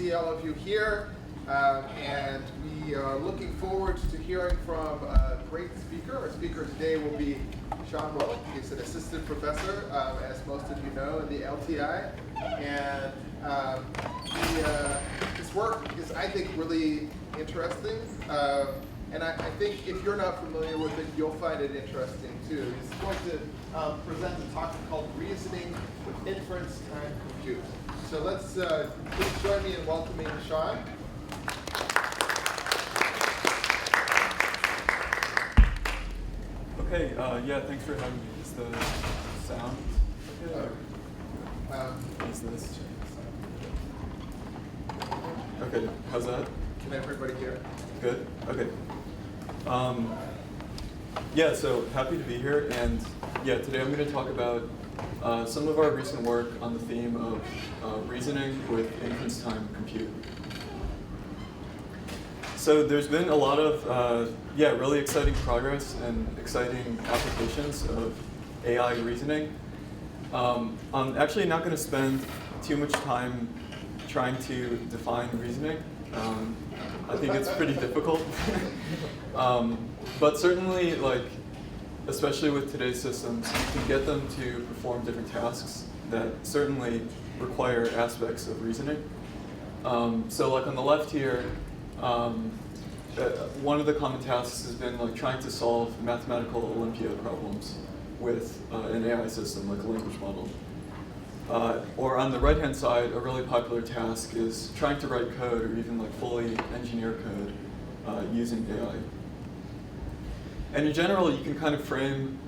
see all of you here, and we are looking forward to hearing from a great speaker. Our speaker today will be Sean Welleck. He's an assistant professor, as most of you know, in the LTI, and his work is, I think, really interesting. And I think if you're not familiar with it, you'll find it interesting too. He's going to present a talk called Reasoning with Inference Time Compute. So let's please join me in welcoming Sean. Okay, yeah, thanks for having me. Is the sound okay? Is this? Okay, how's that? Can everybody hear? Good, okay. Yeah, so happy to be here, and yeah, today I'm going to talk about some of our recent work on the theme of reasoning with inference time compute. So there's been a lot of really exciting progress and exciting applications of AI reasoning. I'm actually not going to spend too much time trying to define reasoning. I think it's pretty difficult. But certainly, especially with today's systems, you can get them to perform different tasks that certainly require aspects of reasoning. So on the left here, one of the common tasks has been trying to solve mathematical Olympiad problems with an AI system, like a language model. Or on the right-hand side, a really popular task is trying to write code or even fully engineer code using AI. And in general, you can kind of frame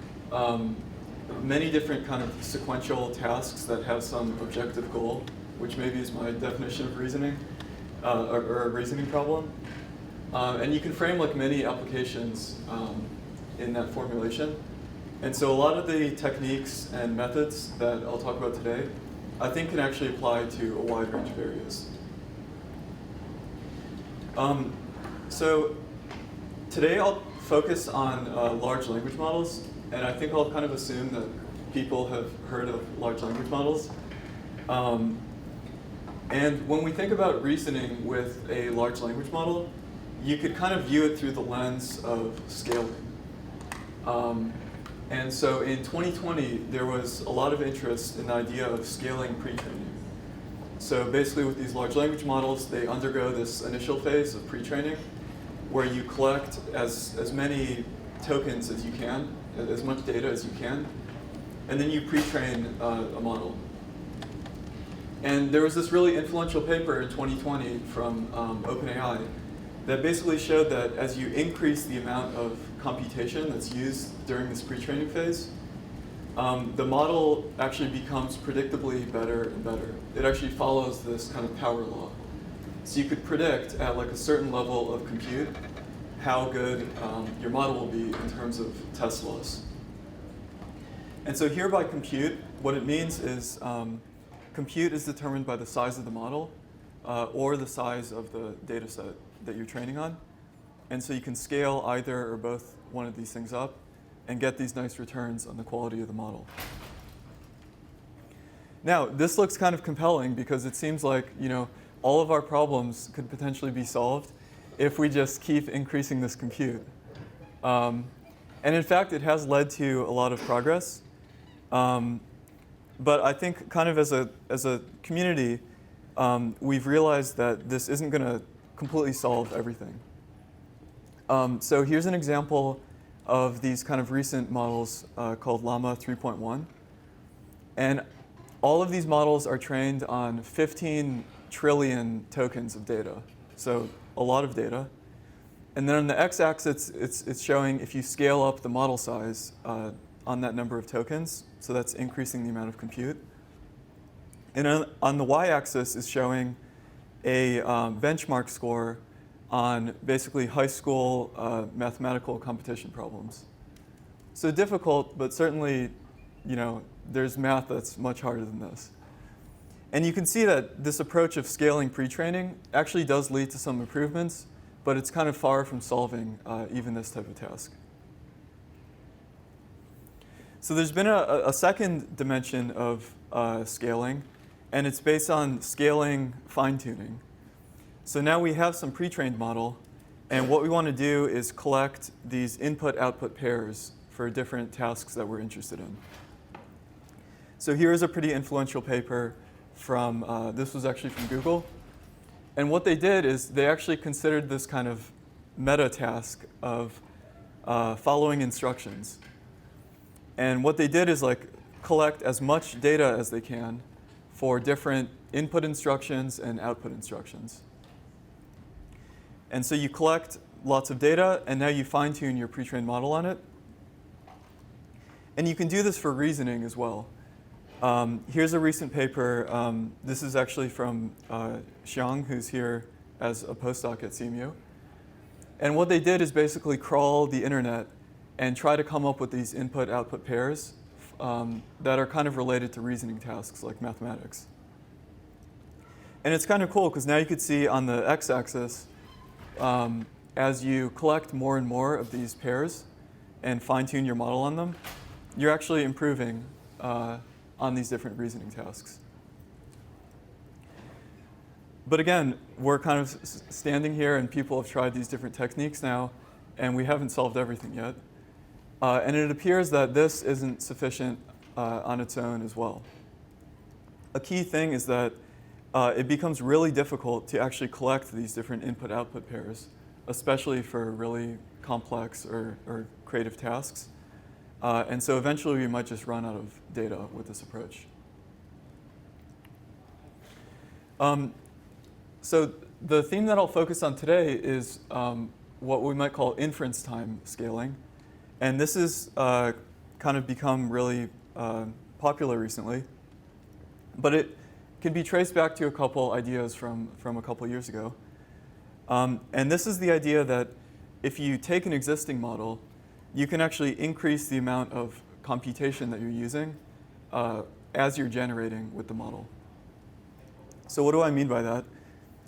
many different kind of sequential tasks that have some objective goal, which maybe is my definition of reasoning, or a reasoning problem. And you can frame many applications in that formulation. And so a lot of the techniques and methods that I'll talk about today, I think can actually apply to a wide range of areas. So today I'll focus on large language models, and I think I'll kind of assume that people have heard of large language models. And when we think about reasoning with a large language model, you could kind of view it through the lens of scaling. And so in 2020, there was a lot of interest in the idea of scaling pre-training. So basically with these large language models, they undergo this initial phase of pre-training, where you collect as many tokens as you can, as much data as you can, and then you pre-train a model. And there was this really influential paper in 2020 from OpenAI that basically showed that as you increase the amount of computation that's used during this pre-training phase, the model actually becomes predictably better and better. It actually follows this kind of power law. So you could predict at a certain level of compute how good your model will be in terms of test loss. And so here by compute, what it means is compute is determined by the size of the model or the size of the data set that you're training on. And so you can scale either or both one of these things up and get these nice returns on the quality of the model. Now, this looks kind of compelling because it seems like, all of our problems could potentially be solved if we just keep increasing this compute. And in fact, it has led to a lot of progress. But I think kind of as a community, we've realized that this isn't going to completely solve everything. So here's an example of these kind of recent models called Llama 3.1. And all of these models are trained on 15 trillion tokens of data, so a lot of data. And then on the x-axis, it's showing if you scale up the model size on that number of tokens, so that's increasing the amount of compute. And on the y-axis is showing a benchmark score on basically high school mathematical competition problems. So difficult, but certainly, there's math that's much harder than this. And you can see that this approach of scaling pre-training actually does lead to some improvements, but it's kind of far from solving even this type of task. So there's been a second dimension of scaling, and it's based on scaling fine-tuning. So now we have some pre-trained model, and what we want to do is collect these input-output pairs for different tasks that we're interested in. So here is a pretty influential paper from, this was actually from Google. And what they did is they actually considered this kind of meta task of following instructions. And what they did is like collect as much data as they can for different input instructions and output instructions. And so you collect lots of data, and now you fine-tune your pre-trained model on it. And you can do this for reasoning as well. Here's a recent paper. This is actually from Xiang, who's here as a postdoc at CMU. And what they did is basically crawl the internet and try to come up with these input-output pairs that are kind of related to reasoning tasks like mathematics. And it's kind of cool because now you could see on the x-axis, as you collect more and more of these pairs and fine-tune your model on them, you're actually improving on these different reasoning tasks. But again, we're kind of standing here and people have tried these different techniques now, and we haven't solved everything yet. And it appears that this isn't sufficient on its own as well. A key thing is that it becomes really difficult to actually collect these different input-output pairs, especially for really complex or creative tasks. And so eventually we might just run out of data with this approach. So the theme that I'll focus on today is what we might call inference time scaling. And this has kind of become really popular recently. But it can be traced back to a couple ideas from a couple years ago. And this is the idea that if you take an existing model, you can actually increase the amount of computation that you're using as you're generating with the model. So what do I mean by that?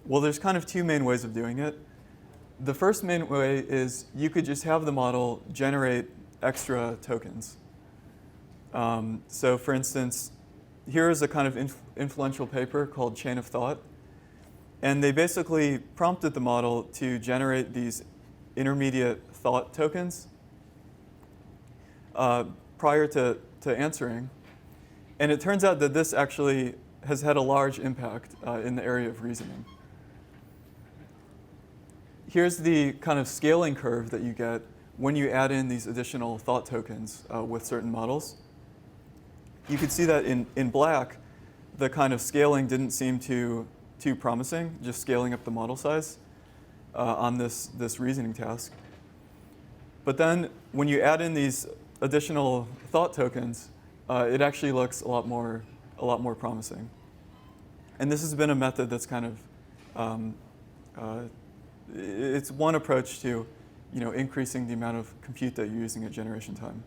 Well, there's kind of two main ways of doing it. The first main way is you could just have the model generate extra tokens. So for instance, here is a kind of influential paper called Chain of Thought. And they basically prompted the model to generate these intermediate thought tokens prior to answering. And it turns out that this actually has had a large impact in the area of reasoning. Here's the kind of scaling curve that you get when you add in these additional thought tokens with certain models. You could see that in black, the kind of scaling didn't seem too promising, just scaling up the model size on this reasoning task. But then when you add in these additional thought tokens, it actually looks a lot more promising. And this has been a method that's kind of it's one approach to increasing the amount of compute that you're using at generation time.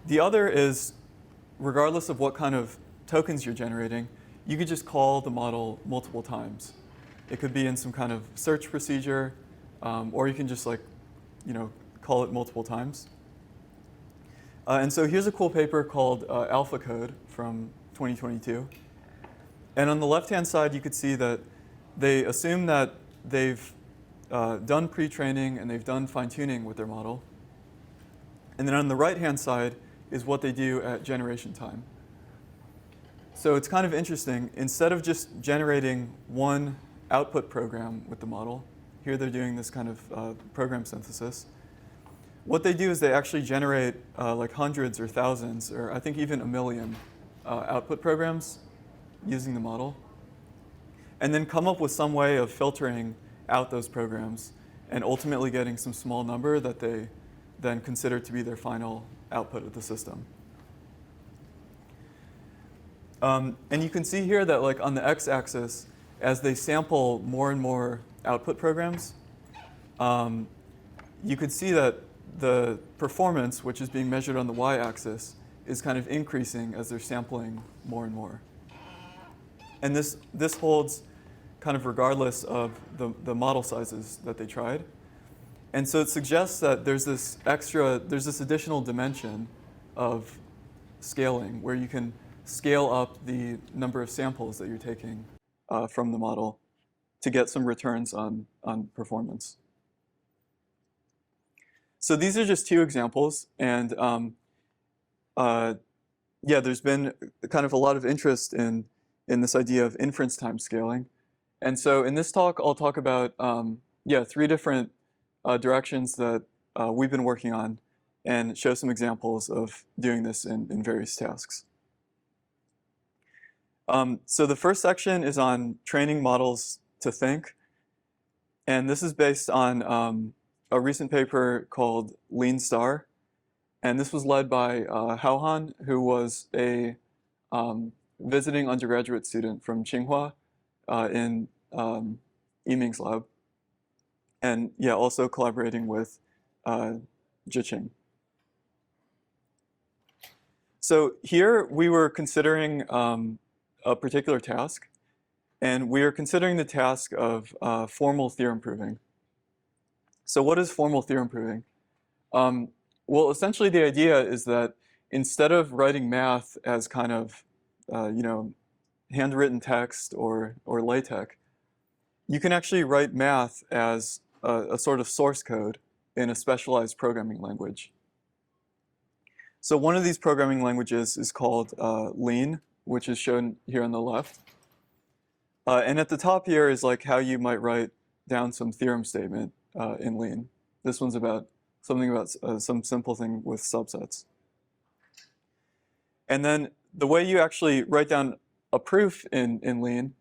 The other is, regardless of what kind of tokens you're generating, you could just call the model multiple times. It could be in some kind of search procedure, or you can just call it multiple times. And so here's a cool paper called Alpha Code from 2022. And on the left-hand side, you could see that they assume that they've done pre-training and they've done fine-tuning with their model. And then on the right-hand side is what they do at generation time. So it's kind of interesting. Instead of just generating one output program with the model, here they're doing this kind of program synthesis. What they do is they actually generate like hundreds or thousands, or I think even a million output programs using the model, and then come up with some way of filtering out those programs and ultimately getting some small number that they then consider to be their final output of the system. And you can see here that on the x-axis, as they sample more and more output programs, you could see that the performance, which is being measured on the y-axis, is kind of increasing as they're sampling more and more. And this holds kind of regardless of the model sizes that they tried. And so it suggests that there's this additional dimension of scaling where you can scale up the number of samples that you're taking from the model to get some returns on performance. So these are just two examples, and yeah, there's been kind of a lot of interest in this idea of inference time scaling. And so in this talk, I'll talk about yeah, three different directions that we've been working on and show some examples of doing this in various tasks. So the first section is on training models to think. And this is based on a recent paper called Lean Star. And this was led by Hao Han, who was a visiting undergraduate student from Tsinghua in Yiming's lab. And yeah, also collaborating with Zhiqing. So here we were considering a particular task, and we are considering the task of formal theorem proving. So what is formal theorem proving? Well, essentially the idea is that instead of writing math as kind of, you know, handwritten text or LaTeX, you can actually write math as a sort of source code in a specialized programming language. So one of these programming languages is called Lean, which is shown here on the left. And at the top here is like how you might write down some theorem statement in Lean. This one's about something about some simple thing with subsets. And then the way you actually write down a proof in Lean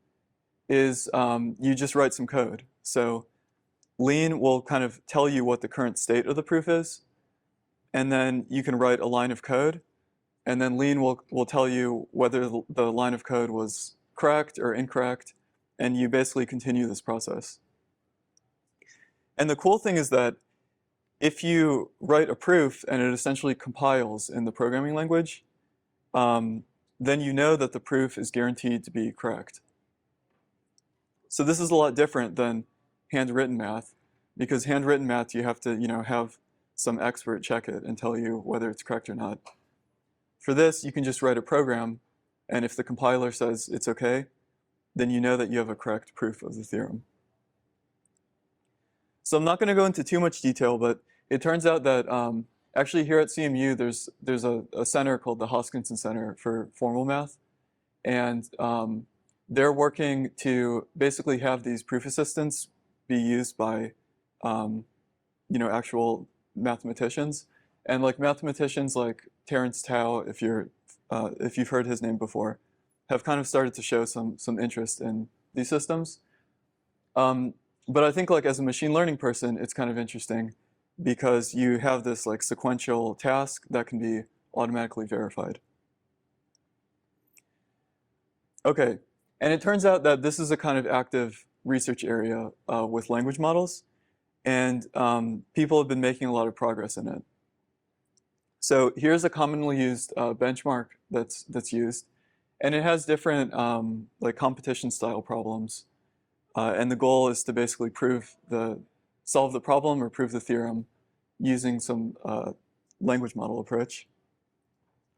is you just write some code. So Lean will kind of tell you what the current state of the proof is, and then you can write a line of code, and then Lean will tell you whether the line of code was correct or incorrect, and you basically continue this process. And the cool thing is that if you write a proof and it essentially compiles in the programming language, then you know that the proof is guaranteed to be correct. So this is a lot different than handwritten math, because handwritten math you have to, you know, have some expert check it and tell you whether it's correct or not. For this, you can just write a program, and if the compiler says it's okay, then you know that you have a correct proof of the theorem. So I'm not going to go into too much detail, but it turns out that actually here at CMU, there's a center called the Hoskinson Center for Formal Math, and they're working to basically have these proof assistants be used by you know, actual mathematicians. And like mathematicians like Terence Tao, if you've heard his name before, have kind of started to show some interest in these systems. But I think like as a machine learning person, it's kind of interesting because you have this like sequential task that can be automatically verified. Okay, and it turns out that this is a kind of active research area with language models, and people have been making a lot of progress in it. So here's a commonly used benchmark that's used, and it has different like competition style problems, and the goal is to basically solve the problem or prove the theorem using some language model approach.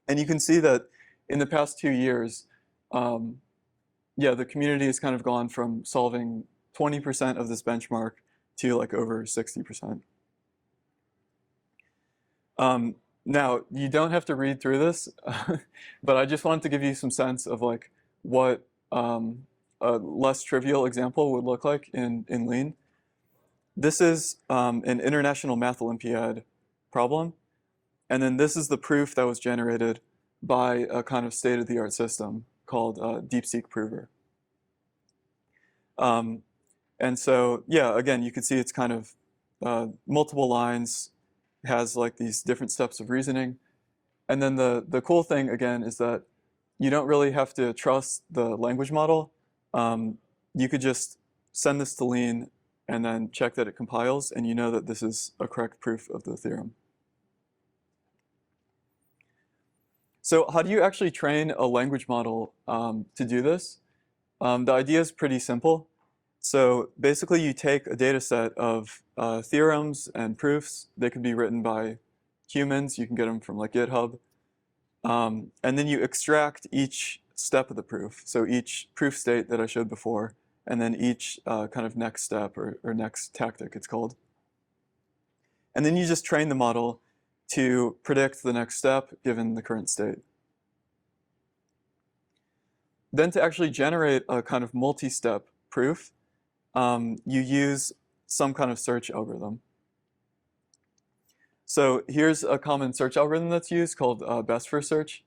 And you can see that in the past 2 years, yeah, the community has kind of gone from solving 20% of this benchmark to like over 60%. Now, you don't have to read through this, but I just wanted to give you some sense of like what a less trivial example would look like in Lean. This is an International Math Olympiad problem, and then this is the proof that was generated by a kind of state-of-the-art system called DeepSeek Prover. And so, yeah, again, you can see it's kind of multiple lines, has like these different steps of reasoning. And then the cool thing, again, is that you don't really have to trust the language model. You could just send this to Lean and then check that it compiles, and you know that this is a correct proof of the theorem. So how do you actually train a language model to do this? The idea is pretty simple. So basically you take a data set of theorems and proofs. They can be written by humans. You can get them from like GitHub. And then you extract each step of the proof. So each proof state that I showed before, and then each kind of next step or next tactic, it's called. And then you just train the model to predict the next step given the current state. Then to actually generate a kind of multi-step proof, you use some kind of search algorithm. So here's a common search algorithm that's used called best first search.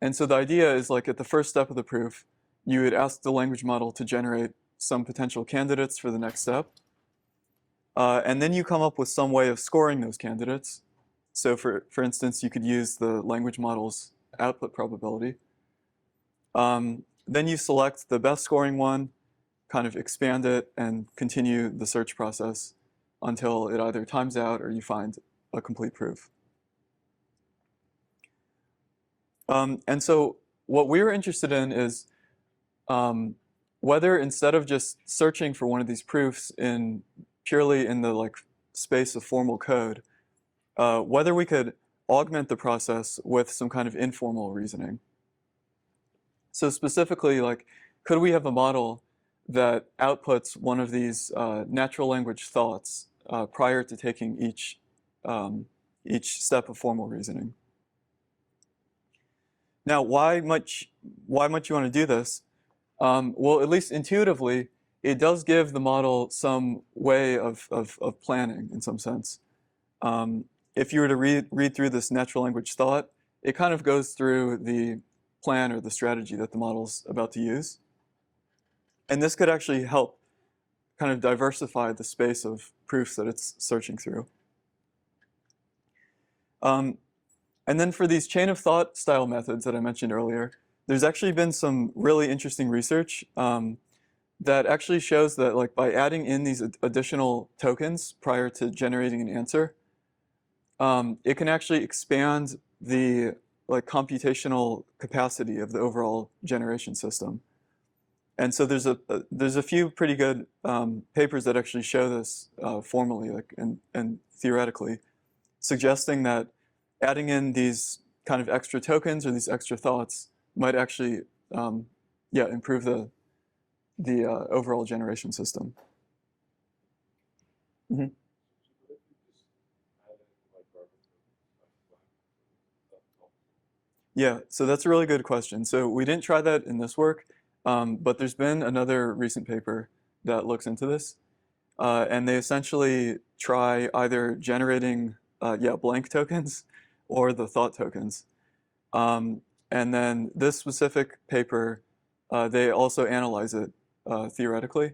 And so the idea is like at the first step of the proof, you would ask the language model to generate some potential candidates for the next step. And then you come up with some way of scoring those candidates. So for instance, you could use the language model's output probability. Then you select the best scoring one, kind of expand it, and continue the search process until it either times out or you find a complete proof. And so what we were interested in is whether instead of just searching for one of these proofs purely in the like space of formal code, whether we could augment the process with some kind of informal reasoning. So specifically, like, could we have a model that outputs one of these natural language thoughts prior to taking each step of formal reasoning? Now, why might you want to do this? Well, at least intuitively, it does give the model some way of planning in some sense. If you were to read through this natural language thought, it kind of goes through the plan or the strategy that the model's about to use. And this could actually help kind of diversify the space of proofs that it's searching through. And then for these chain of thought style methods that I mentioned earlier, there's actually been some really interesting research that actually shows that like by adding in these additional tokens prior to generating an answer, it can actually expand the like computational capacity of the overall generation system. And so there's a few pretty good papers that actually show this formally, like and theoretically, suggesting that adding in these kind of extra tokens or these extra thoughts might actually, improve the overall generation system. Mm-hmm. Yeah, so that's a really good question. So we didn't try that in this work, but there's been another recent paper that looks into this. And they essentially try either generating blank tokens or the thought tokens. And then this specific paper, they also analyze it theoretically.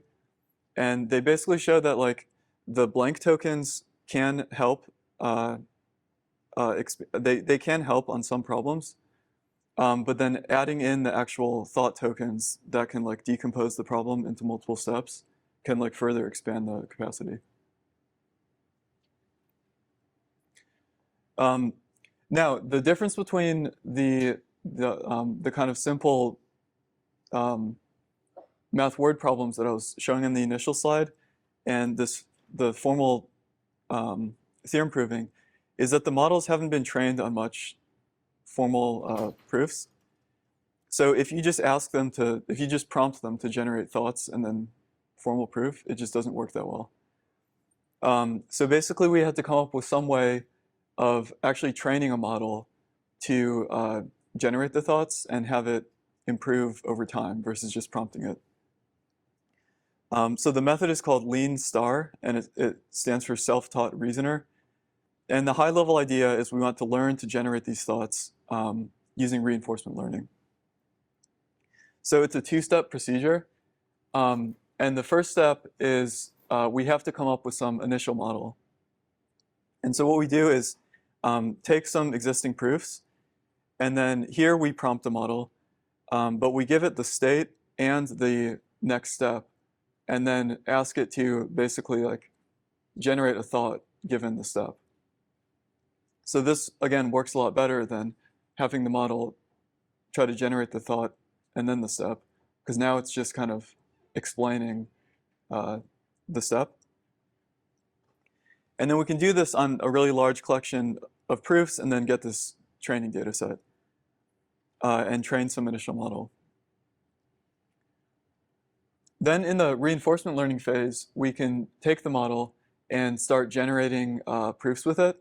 And they basically show that like the blank tokens can help, they can help on some problems. But then adding in the actual thought tokens that can like decompose the problem into multiple steps can like further expand the capacity. Now, the difference between the kind of simple math word problems that I was showing in the initial slide and the formal theorem proving is that the models haven't been trained on much formal proofs. So if you just if you just prompt them to generate thoughts and then formal proof, it just doesn't work that well. So basically we had to come up with some way of actually training a model to generate the thoughts and have it improve over time versus just prompting it. So the method is called lean star, and it stands for self-taught reasoner. And the high-level idea is we want to learn to generate these thoughts using reinforcement learning. So it's a two-step procedure. And the first step is we have to come up with some initial model. And so what we do is take some existing proofs, and then here we prompt the model, but we give it the state and the next step, and then ask it to basically like generate a thought given the step. So this, again, works a lot better than having the model try to generate the thought and then the step, because now it's just kind of explaining the step. And then we can do this on a really large collection of proofs and then get this training data set and train some initial model. Then in the reinforcement learning phase, we can take the model and start generating proofs with it.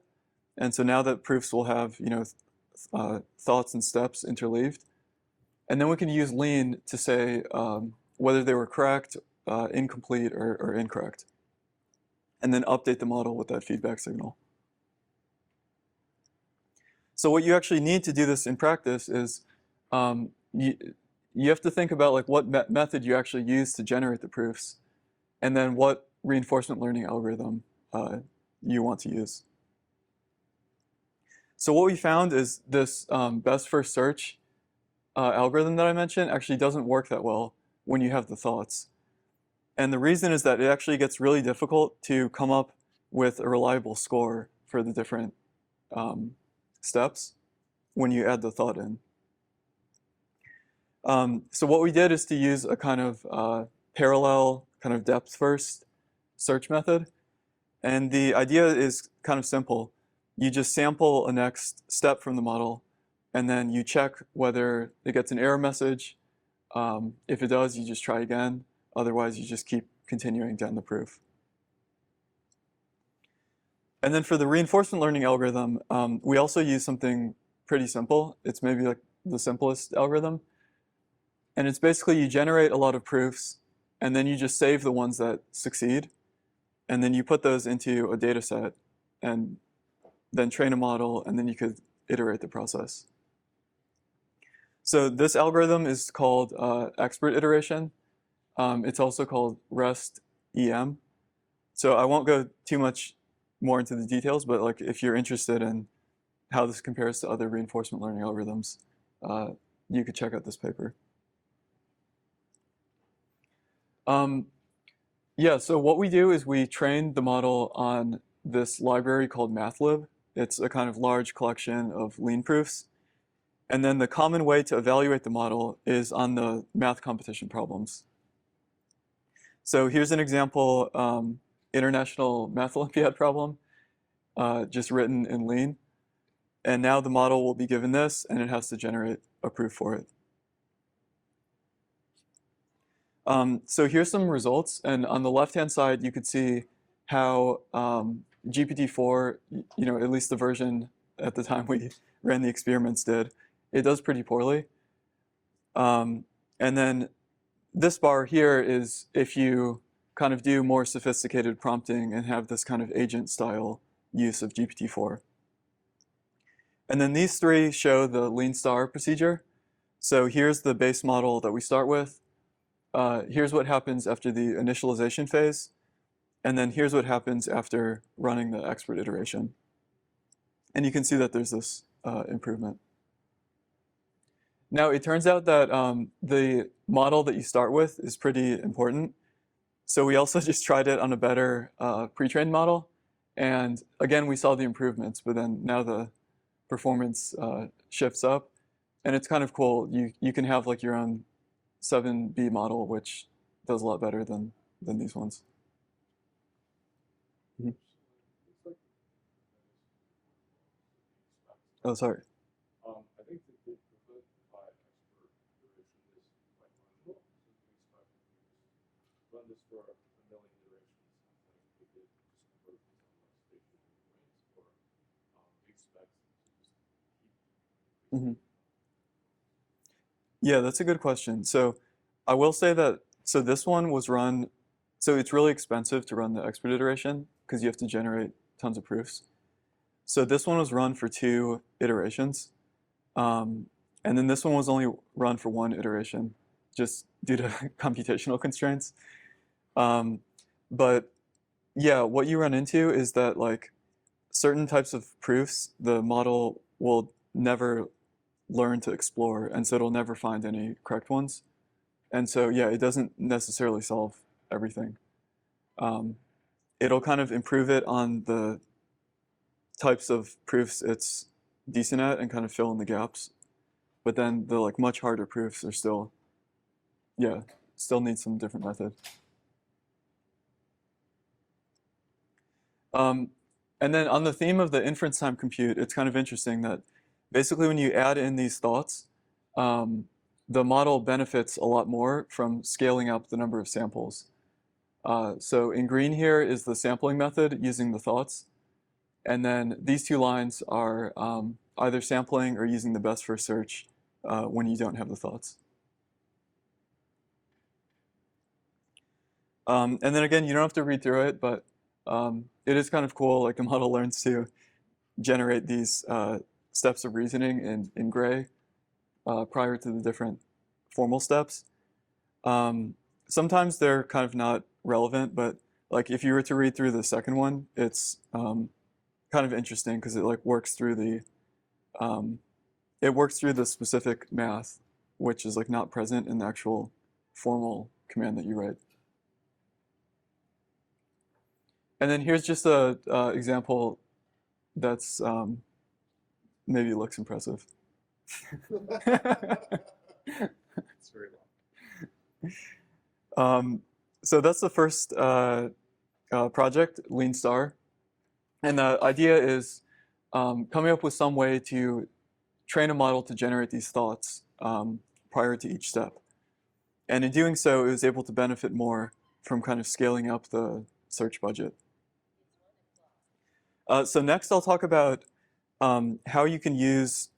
And so now that proofs will have, thoughts and steps interleaved. And then we can use lean to say whether they were correct, incomplete, or incorrect. And then update the model with that feedback signal. So what you actually need to do this in practice is you have to think about like what method you actually use to generate the proofs, and then what reinforcement learning algorithm you want to use. So what we found is this best first search algorithm that I mentioned actually doesn't work that well when you have the thoughts. And the reason is that it actually gets really difficult to come up with a reliable score for the different steps when you add the thought in. So what we did is to use a kind of parallel kind of depth first search method. And the idea is kind of simple. You just sample a next step from the model, and then you check whether it gets an error message. If it does, you just try again. Otherwise, you just keep continuing down the proof. And then for the reinforcement learning algorithm, we also use something pretty simple. It's maybe like the simplest algorithm. And it's basically you generate a lot of proofs, and then you just save the ones that succeed. And then you put those into a data set, and then train a model, and then you could iterate the process. So this algorithm is called expert iteration. It's also called REST EM. So I won't go too much more into the details, but like if you're interested in how this compares to other reinforcement learning algorithms, you could check out this paper. Yeah, so what we do is we train the model on this library called mathlib. It's a kind of large collection of lean proofs. And then the common way to evaluate the model is on the math competition problems. So here's an example International Math Olympiad problem, just written in lean. And now the model will be given this, and it has to generate a proof for it. So here's some results, and on the left-hand side, you could see how GPT-4, at least the version at the time we ran the experiments did, it does pretty poorly. And then this bar here is if you kind of do more sophisticated prompting and have this kind of agent-style use of GPT-4. And then these three show the lean star procedure. So here's the base model that we start with. Here's what happens after the initialization phase. And then here's what happens after running the expert iteration. And you can see that there's this improvement. Now, it turns out that the model that you start with is pretty important. So we also just tried it on a better pre-trained model. And again, we saw the improvements, but then now the performance shifts up. And it's kind of cool. You can have like your own 7B model, which does a lot better than these ones. Mm-hmm. Oh, sorry. I think that the preferred by expert iteration is quite manageable. So we expect run this for a million iterations. I think we could just convert this on like stationary points, or expect to just keep. Mm-hmm. Yeah, that's a good question. So I will say that, so this one was run, so it's really expensive to run the expert iteration because you have to generate tons of proofs. So this one was run for 2 iterations. And then this one was only run for 1 iteration, just due to computational constraints. But yeah, what you run into is that like certain types of proofs, the model will never learn to explore, and so it'll never find any correct ones. And so yeah, it doesn't necessarily solve everything. It'll kind of improve it on the types of proofs it's decent at and kind of fill in the gaps. But then the like much harder proofs are still need some different method. And then on the theme of the inference time compute, it's kind of interesting that basically when you add in these thoughts, the model benefits a lot more from scaling up the number of samples. So in green here is the sampling method using the thoughts. And then these two lines are either sampling or using the best first search when you don't have the thoughts. And then again, you don't have to read through it, but it is kind of cool. Like the model learns to generate these steps of reasoning in gray prior to the different formal steps. Sometimes they're kind of not relevant, but like if you were to read through the second one, it's kind of interesting because it like works through the specific math, which is like not present in the actual formal command that you write. And then here's just a example that's maybe looks impressive. It's very long. So that's the first project, Lean Star. And the idea is coming up with some way to train a model to generate these thoughts prior to each step. And in doing so, it was able to benefit more from kind of scaling up the search budget. So next, I'll talk about how you can use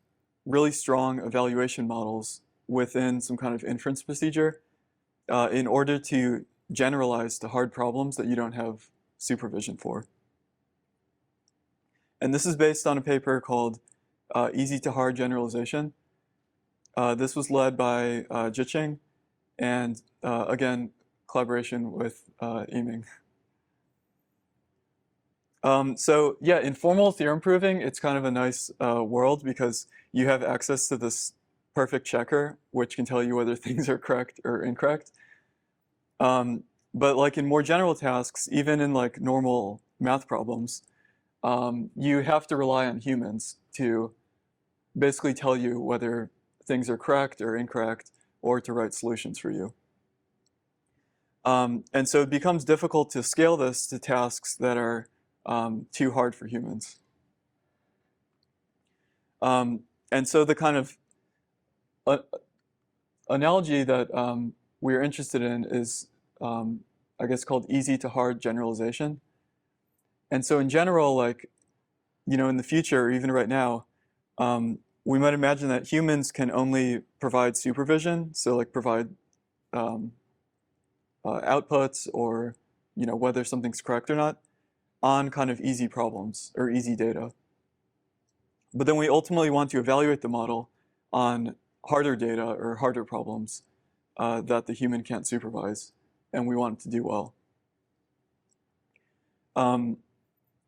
really strong evaluation models within some kind of inference procedure in order to generalize to hard problems that you don't have supervision for. And this is based on a paper called Easy to Hard Generalization. This was led by Jiqing and, again, collaboration with Yiming. So yeah, in formal theorem proving, it's kind of a nice world because you have access to this perfect checker, which can tell you whether things are correct or incorrect. But like in more general tasks, even in like normal math problems, you have to rely on humans to basically tell you whether things are correct or incorrect, or to write solutions for you. And so it becomes difficult to scale this to tasks that are too hard for humans. And so the kind of analogy that we're interested in is, I guess, called easy to hard generalization. And so in general, like, you know, in the future, or even right now, we might imagine that humans can only provide supervision, so like provide outputs or, you know, whether something's correct or not, on kind of easy problems or easy data. But then we ultimately want to evaluate the model on harder data or harder problems that the human can't supervise, and we want it to do well.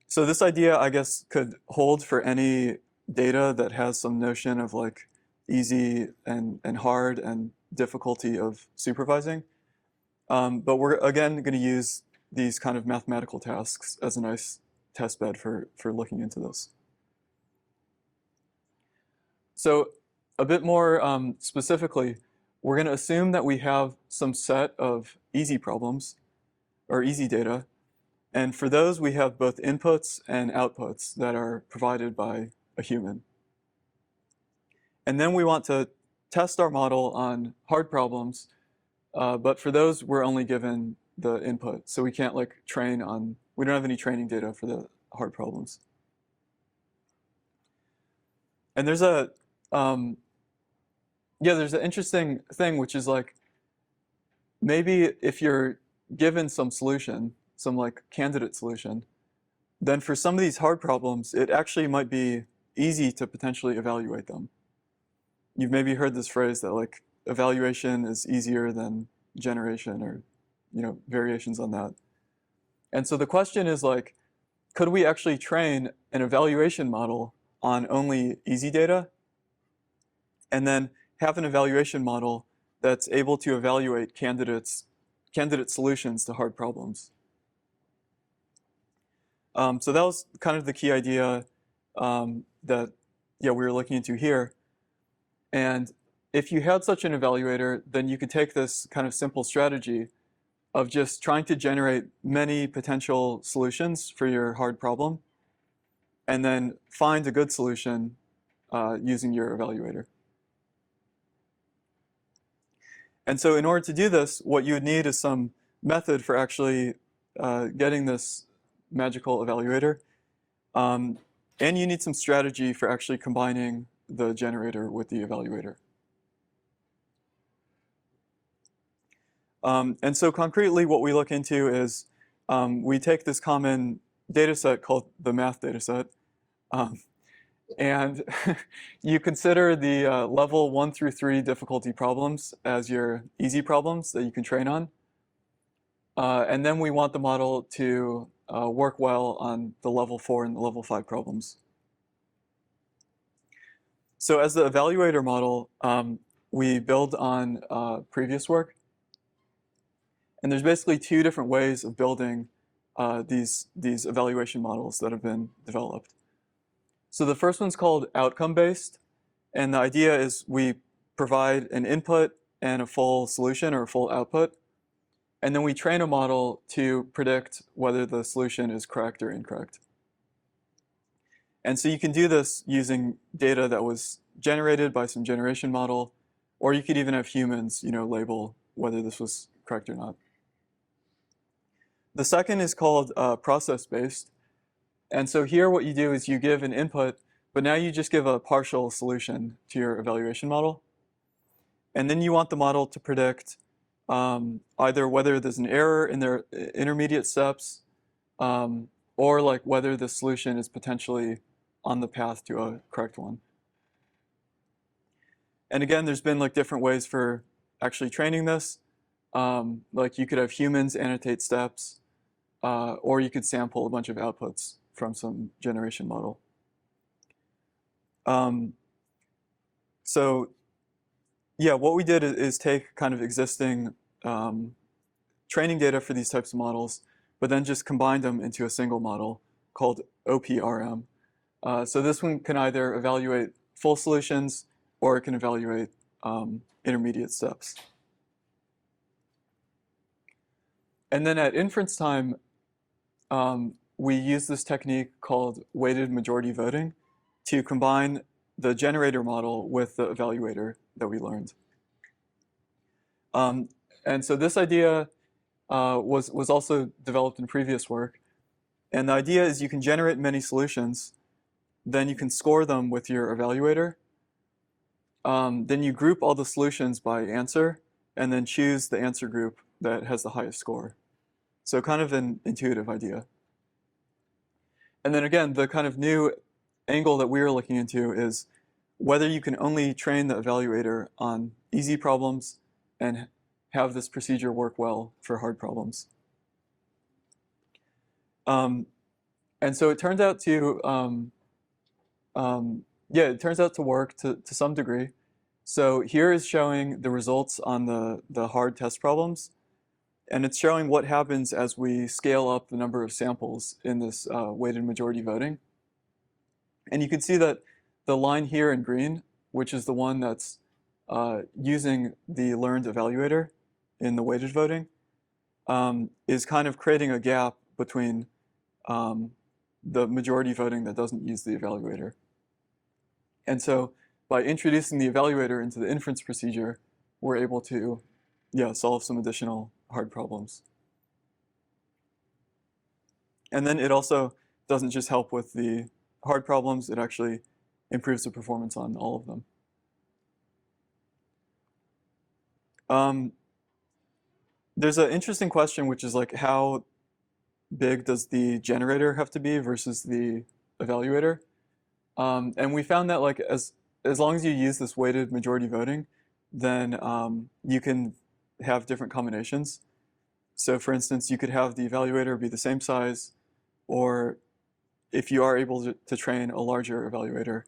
So this idea, I guess, could hold for any data that has some notion of like easy and hard and difficulty of supervising. But we're, again, going to use these kind of mathematical tasks as a nice test bed for looking into this. So a bit more specifically, we're going to assume that we have some set of easy problems or easy data. And for those, we have both inputs and outputs that are provided by a human. And then we want to test our model on hard problems. But for those, we're only given the input. So we can't like train on, we don't have any training data for the hard problems. And there's a, there's an interesting thing, which is like, maybe if you're given some solution, some like candidate solution, then for some of these hard problems, it actually might be easy to potentially evaluate them. You've maybe heard this phrase that like evaluation is easier than generation, or, you know, variations on that. And so the question is like, could we actually train an evaluation model on only easy data, and then have an evaluation model that's able to evaluate candidate solutions to hard problems? So that was kind of the key idea that we were looking into here. And if you had such an evaluator, then you could take this kind of simple strategy of just trying to generate many potential solutions for your hard problem, and then find a good solution using your evaluator. And so in order to do this, what you would need is some method for actually getting this magical evaluator. And you need some strategy for actually combining the generator with the evaluator. And so concretely, what we look into is we take this common data set called the math data set, and you consider the level 1 through 3 difficulty problems as your easy problems that you can train on. And then we want the model to work well on the level 4 and the level 5 problems. So as the evaluator model, we build on previous work. And there's basically 2 different ways of building these evaluation models that have been developed. So the first one's called outcome-based. And the idea is we provide an input and a full solution or a full output. And then we train a model to predict whether the solution is correct or incorrect. And so you can do this using data that was generated by some generation model, or you could even have humans, label whether this was correct or not. The second is called process-based. And so here what you do is you give an input, but now you just give a partial solution to your evaluation model. And then you want the model to predict either whether there's an error in their intermediate steps, or like whether the solution is potentially on the path to a correct one. And again, there's been like different ways for actually training this. Like you could have humans annotate steps, or you could sample a bunch of outputs from some generation model. So yeah, what we did is take kind of existing training data for these types of models, but then just combined them into a single model called OPRM. So this one can either evaluate full solutions or it can evaluate intermediate steps. And then at inference time, we use this technique called weighted majority voting to combine the generator model with the evaluator that we learned. And so this idea was also developed in previous work. And the idea is you can generate many solutions, then you can score them with your evaluator. Then you group all the solutions by answer, and then choose the answer group that has the highest score. So kind of an intuitive idea. And then again, the kind of new angle that we are looking into is whether you can only train the evaluator on easy problems and have this procedure work well for hard problems. And so it turns out to, it turns out to work to some degree. So here is showing the results on the hard test problems. And it's showing what happens as we scale up the number of samples in this weighted majority voting. And you can see that the line here in green, which is the one that's using the learned evaluator in the weighted voting, is kind of creating a gap between the majority voting that doesn't use the evaluator. And so by introducing the evaluator into the inference procedure, we're able to solve some additional hard problems. And then it also doesn't just help with the hard problems, it actually improves the performance on all of them. There's an interesting question, which is like, how big does the generator have to be versus the evaluator? And we found that like as long as you use this weighted majority voting, then you can have different combinations. So for instance, you could have the evaluator be the same size, or if you are able to train a larger evaluator,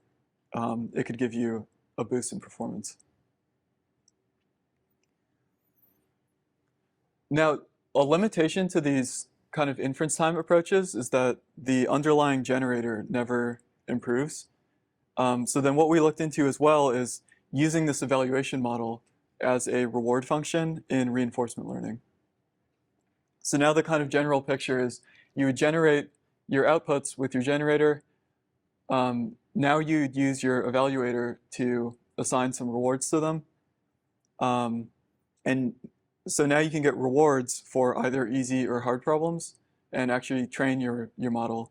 it could give you a boost in performance. Now, a limitation to these kind of inference time approaches is that the underlying generator never improves. So then what we looked into as well is using this evaluation model as a reward function in reinforcement learning. So now the kind of general picture is you would generate your outputs with your generator. Now you'd use your evaluator to assign some rewards to them. And so now you can get rewards for either easy or hard problems and actually train your model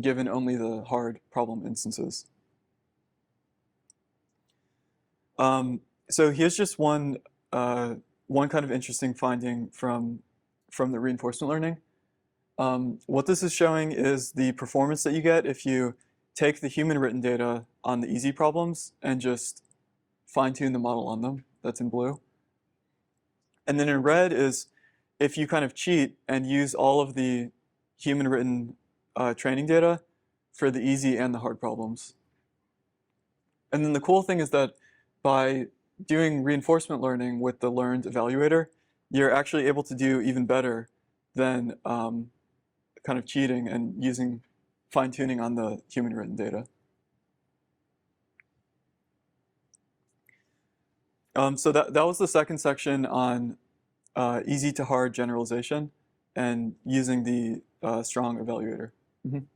given only the hard problem instances. So here's just one kind of interesting finding from the reinforcement learning. What this is showing is the performance that you get if you take the human written data on the easy problems and just fine-tune the model on them. That's in blue. And then in red is if you kind of cheat and use all of the human written training data for the easy and the hard problems. And then the cool thing is that by doing reinforcement learning with the learned evaluator, you're actually able to do even better than kind of cheating and using fine-tuning on the human written data. So that was the second section on easy to hard generalization and using the strong evaluator. Mm-hmm.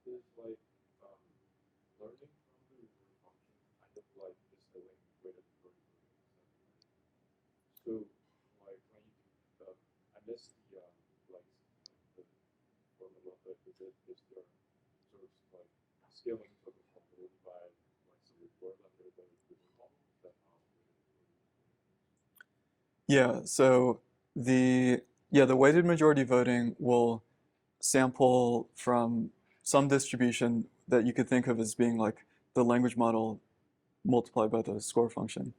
So is like learning from the reward function kind of like distilling weighted vertical? So like when you I missed the like the formula, but is there sort of like scaling total probability by like some reward under the reward model? Is that how Yeah, so the weighted majority voting will sample from some distribution that you could think of as being like the language model multiplied by the score function.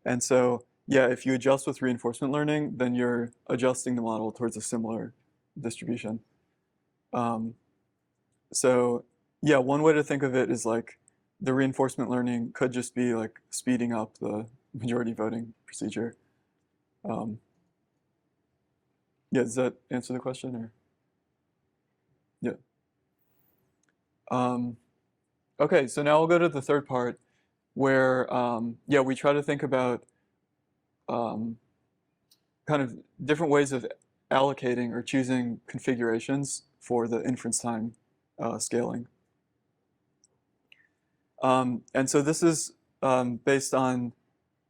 And so, yeah, if you adjust with reinforcement learning, then you're adjusting the model towards a similar distribution. So, yeah, one way to think of it is like the reinforcement learning could just be like speeding up the majority voting procedure. Yeah, does that answer the question? Or yeah. Okay, so now we'll go to the third part where, yeah, we try to think about kind of different ways of allocating or choosing configurations for the inference time scaling. And so this is based on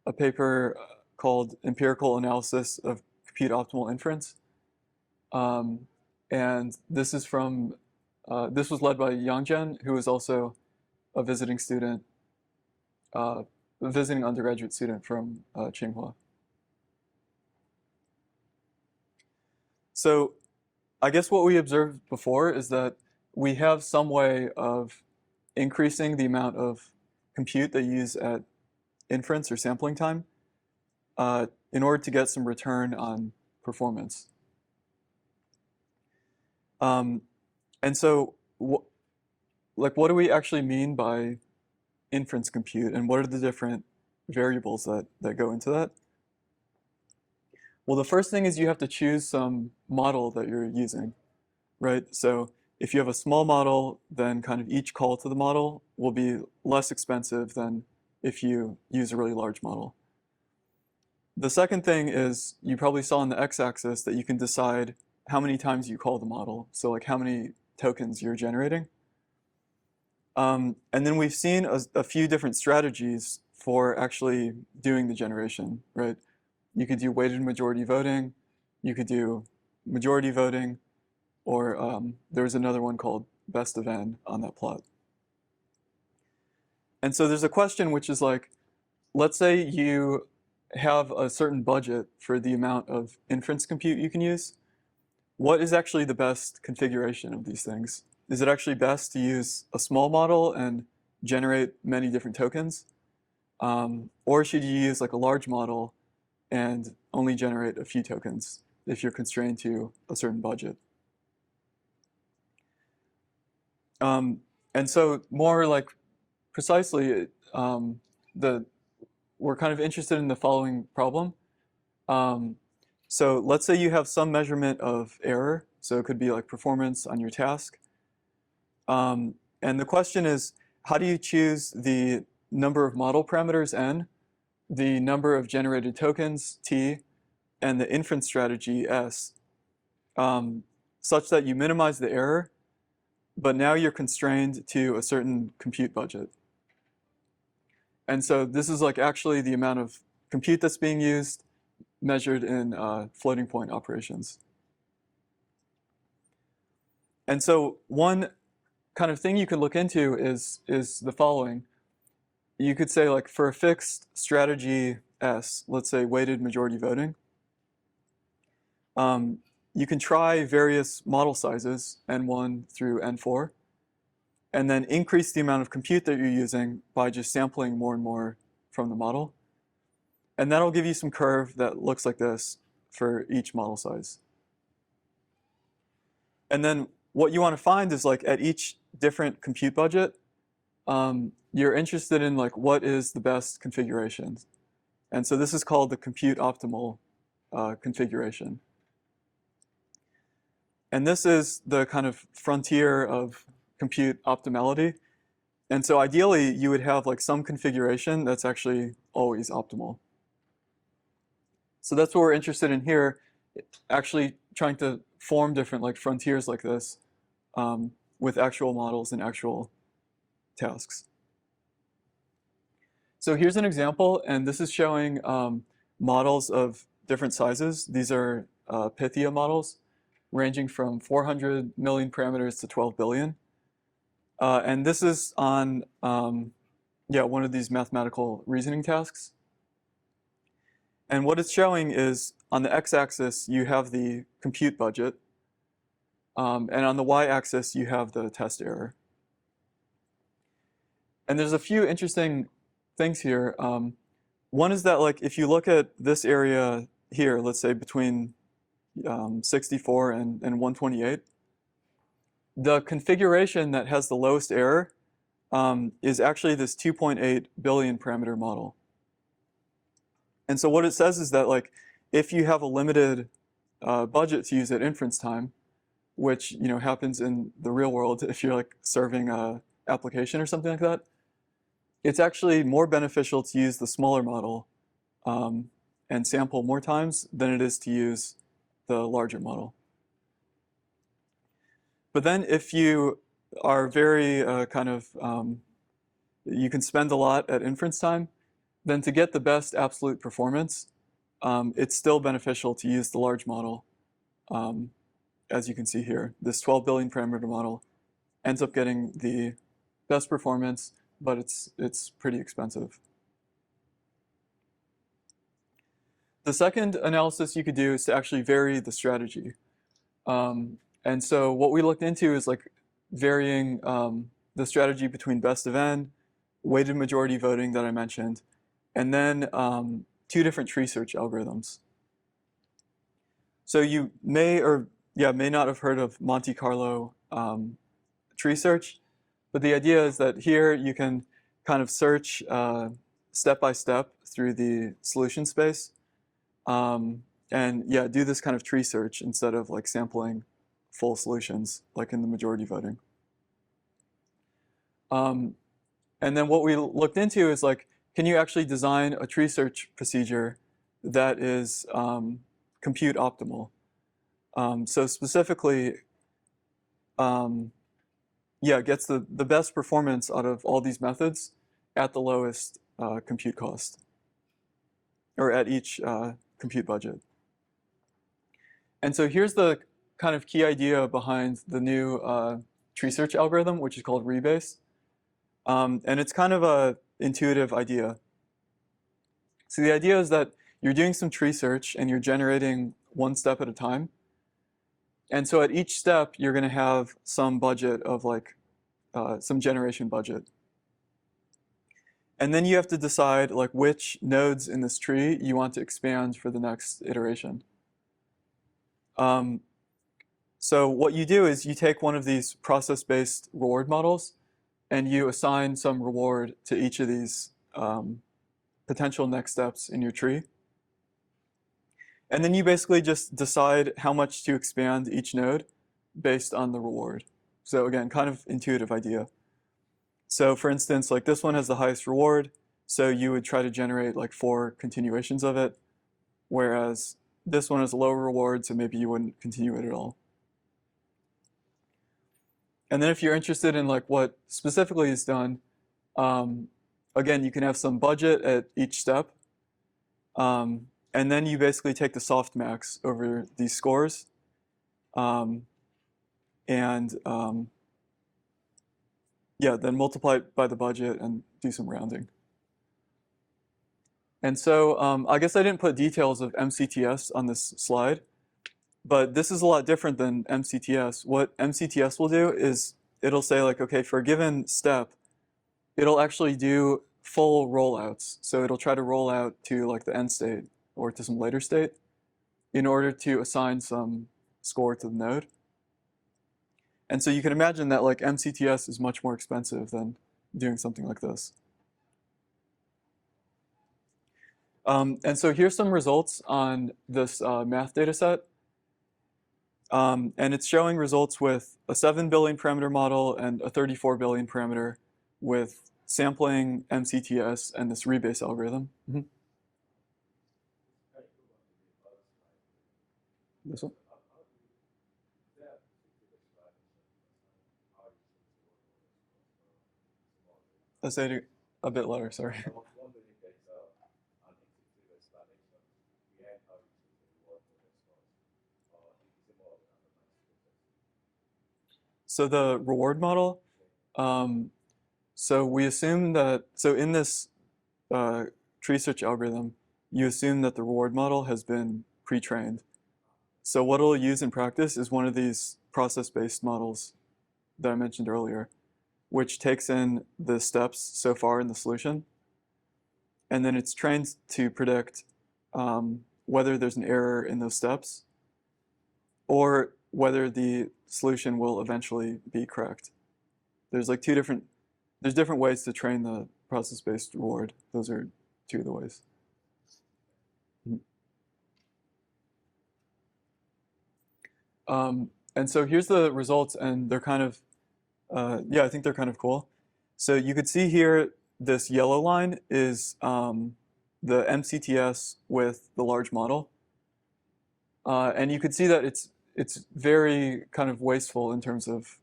a paper called Empirical Analysis of Compute Optimal Inference. And this is from, this was led by Yangjian, who is also a visiting student, a visiting undergraduate student from Tsinghua. So I guess what we observed before is that we have some way of increasing the amount of compute that you use at inference or sampling time in order to get some return on performance. And so what do we actually mean by inference compute, and what are the different variables that go into that? Well, the first thing is you have to choose some model that you're using, right? So if you have a small model, then kind of each call to the model will be less expensive than if you use a really large model. The second thing is you probably saw on the x-axis that you can decide how many times you call the model. So like how many tokens you're generating. And then we've seen a few different strategies for actually doing the generation, right? You could do weighted majority voting, you could do majority voting, or there's another one called best of n on that plot. And so there's a question which is like, let's say you have a certain budget for the amount of inference compute you can use. What is actually the best configuration of these things? Is it actually best to use a small model and generate many different tokens? Or should you use like a large model and only generate a few tokens if you're constrained to a certain budget? And so more like precisely, we're kind of interested in the following problem. So let's say you have some measurement of error. So it could be like performance on your task. And the question is, how do you choose the number of model parameters, n, the number of generated tokens, t, and the inference strategy, s, such that you minimize the error, but now you're constrained to a certain compute budget. And so this is like actually the amount of compute that's being used measured in floating point operations. And so one kind of thing you could look into is the following. You could say, like, for a fixed strategy S, let's say weighted majority voting, you can try various model sizes, N1 through N4, and then increase the amount of compute that you're using by just sampling more and more from the model. And that'll give you some curve that looks like this for each model size. And then what you want to find is, like, at each different compute budget, you're interested in, like, what is the best configuration. And so this is called the compute optimal configuration. And this is the kind of frontier of compute optimality. And so ideally, you would have like some configuration that's actually always optimal. So that's what we're interested in here, actually trying to form different like frontiers like this with actual models and actual tasks. So here's an example, and this is showing models of different sizes. These are Pythia models, ranging from 400 million parameters to 12 billion. And this is on one of these mathematical reasoning tasks. And what it's showing is on the x-axis, you have the compute budget. And on the y-axis, you have the test error. And there's a few interesting things here. One is that, like, if you look at this area here, let's say between 64 and 128, the configuration that has the lowest error is actually this 2.8 billion parameter model. And so what it says is that, like, if you have a limited budget to use at inference time, which happens in the real world if you're like serving a application or something like that, it's actually more beneficial to use the smaller model and sample more times than it is to use the larger model. But then if you are very you can spend a lot at inference time, then to get the best absolute performance, it's still beneficial to use the large model. As you can see here, this 12 billion parameter model ends up getting the best performance, but it's pretty expensive. The second analysis you could do is to actually vary the strategy. And so what we looked into is like varying the strategy between best of n, weighted majority voting that I mentioned, and then two different tree search algorithms. So you may not have heard of Monte Carlo tree search, but the idea is that here you can kind of search step by step through the solution space, and do this kind of tree search instead of like sampling full solutions like in the majority voting. And then what we looked into is like, can you actually design a tree search procedure that is compute optimal? So specifically, gets the best performance out of all these methods at the lowest compute cost, or at each compute budget. And so here's the kind of key idea behind the new tree search algorithm, which is called rebase. And it's kind of an intuitive idea. So the idea is that you're doing some tree search and you're generating one step at a time. And so at each step, you're going to have some budget of like some generation budget. And then you have to decide like which nodes in this tree you want to expand for the next iteration. So what you do is you take one of these process-based reward models and you assign some reward to each of these potential next steps in your tree. And then you basically just decide how much to expand each node based on the reward. So again, kind of intuitive idea. So for instance, like this one has the highest reward, so you would try to generate like 4 continuations of it, whereas this one has a lower reward, so maybe you wouldn't continue it at all. And then if you're interested in like what specifically is done, again, you can have some budget at each step. And then you basically take the softmax over these scores. Yeah, then multiply it by the budget and do some rounding. And so I guess I didn't put details of MCTS on this slide, but this is a lot different than MCTS. What MCTS will do is it'll say like, okay, for a given step, it'll actually do full rollouts. So it'll try to roll out to like the end state or to some later state in order to assign some score to the node. And so you can imagine that like MCTS is much more expensive than doing something like this. And so here's some results on this math data set. And it's showing results with a 7 billion parameter model and a 34 billion parameter with sampling MCTS and this rebase algorithm. This one? Let's say it a bit louder, sorry. So the reward model, so we assume that, so in this tree search algorithm, you assume that the reward model has been pre-trained. So what it'll use in practice is one of these process-based models that I mentioned earlier, which takes in the steps so far in the solution, and then it's trained to predict whether there's an error in those steps, or whether the solution will eventually be correct. There's like different ways to train the process-based reward. Those are two of the ways. And so here's the results, and they're kind of, yeah, I think they're kind of cool. So you could see here, this yellow line is the MCTS with the large model. And you could see that it's very kind of wasteful in terms of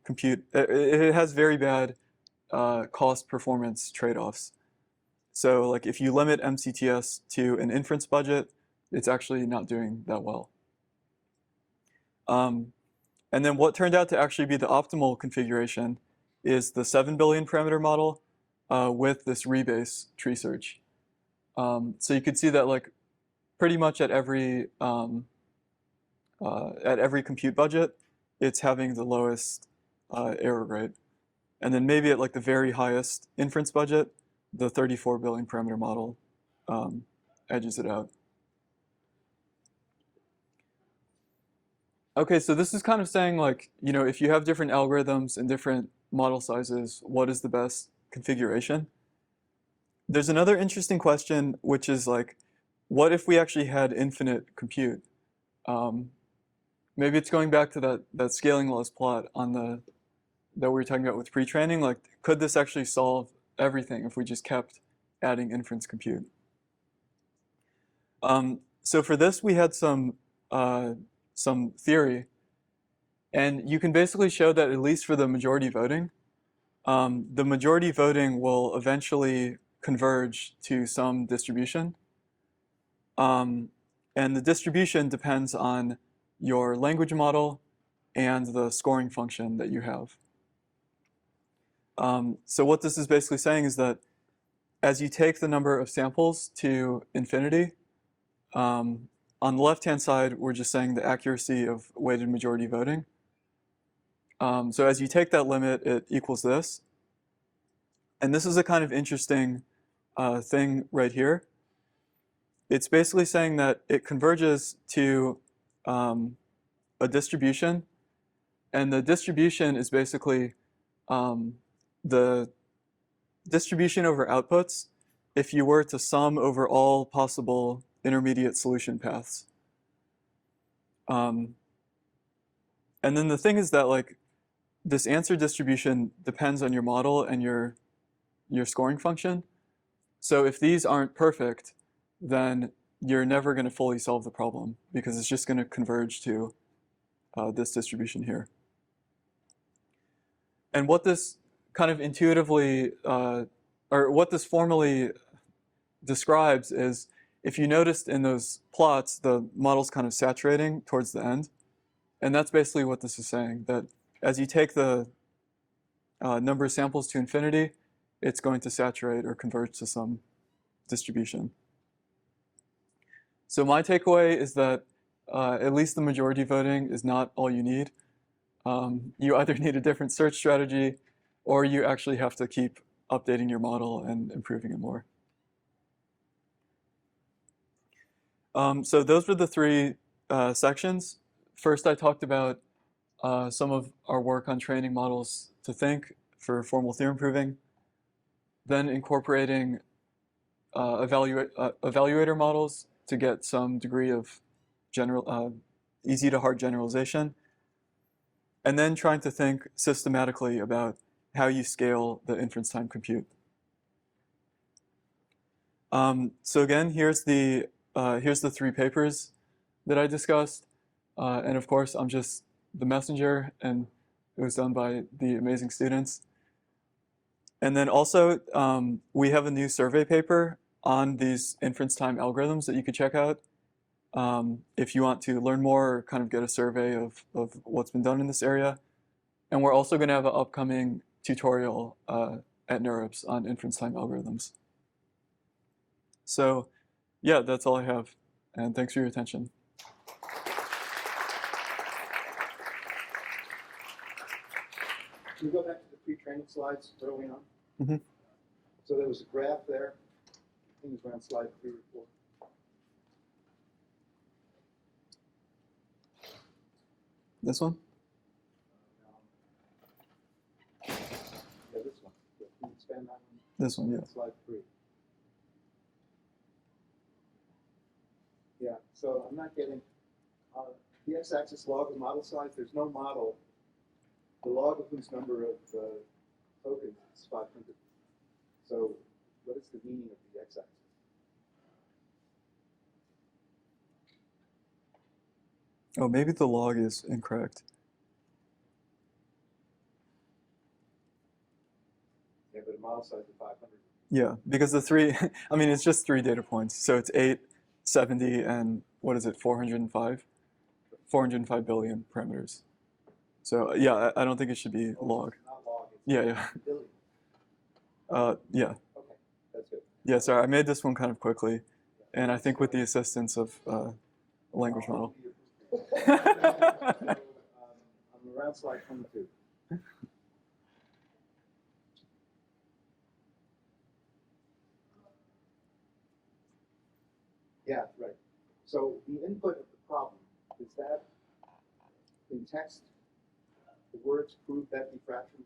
compute. It has very bad cost performance trade-offs. So like if you limit MCTS to an inference budget, it's actually not doing that well. And then what turned out to actually be the optimal configuration is the 7 billion parameter model with this rebase tree search. So you could see that like pretty much at every compute budget, it's having the lowest error rate. And then maybe at like the very highest inference budget, the 34 billion parameter model edges it out. Okay, so this is kind of saying like, you know, if you have different algorithms and different model sizes, what is the best configuration? There's another interesting question, which is like, what if we actually had infinite compute? Maybe it's going back to that scaling laws plot on that we were talking about with pre-training. Like, could this actually solve everything if we just kept adding inference compute? So for this, we had some theory, and you can basically show that at least for the majority voting, the majority voting will eventually converge to some distribution. And the distribution depends on your language model and the scoring function that you have. So what this is basically saying is that as you take the number of samples to infinity, on the left-hand side, we're just saying the accuracy of weighted majority voting. So as you take that limit, it equals this. And this is a kind of interesting thing right here. It's basically saying that it converges to a distribution. And the distribution is basically the distribution over outputs if you were to sum over all possible intermediate solution paths. And then the thing is that like this answer distribution depends on your model and your scoring function. So if these aren't perfect, then you're never going to fully solve the problem because it's just going to converge to this distribution here. And what this kind of intuitively, or or what this formally describes is, if you noticed in those plots, the model's kind of saturating towards the end. And that's basically what this is saying, that as you take the number of samples to infinity, it's going to saturate or converge to some distribution. So my takeaway is that at least the majority voting is not all you need. You either need a different search strategy, or you actually have to keep updating your model and improving it more. So those were the three sections. First, I talked about some of our work on training models to think for formal theorem proving, then incorporating evaluator models to get some degree of easy to hard generalization, and then trying to think systematically about how you scale the inference time compute. So again, here's the three papers that I discussed, and of course I'm just the messenger, and it was done by the amazing students. And then also we have a new survey paper on these inference time algorithms that you could check out if you want to learn more or kind of get a survey of what's been done in this area. And we're also going to have an upcoming tutorial at NeurIPS on inference time algorithms. So yeah, that's all I have. And thanks for your attention. Can you go back to the pre-training slides early on? Mm-hmm. So there was a graph there. I think it was around slide 3 or 4. This one? Yeah, this one. Can you expand that one? This one, yeah. Slide 3. Yeah, so I'm not getting the x-axis log of model size. There's no model. The log of whose number of tokens is 500. So what is the meaning of the x-axis? Oh, maybe the log is incorrect. Yeah, but a model size of 500. Yeah, because the three, I mean, it's just 3 data points. So it's 8, 70, and what is it, 405? 405 billion parameters. So yeah, I don't think it should be log. It's not log. It's Yeah. billion. Yeah. Okay, that's good. Yeah, sorry, I made this one kind of quickly. And I think with the assistance of a language model. I'm around slide 22. Yeah, right. So the input of the problem, is that in text, the words prove that diffraction, ...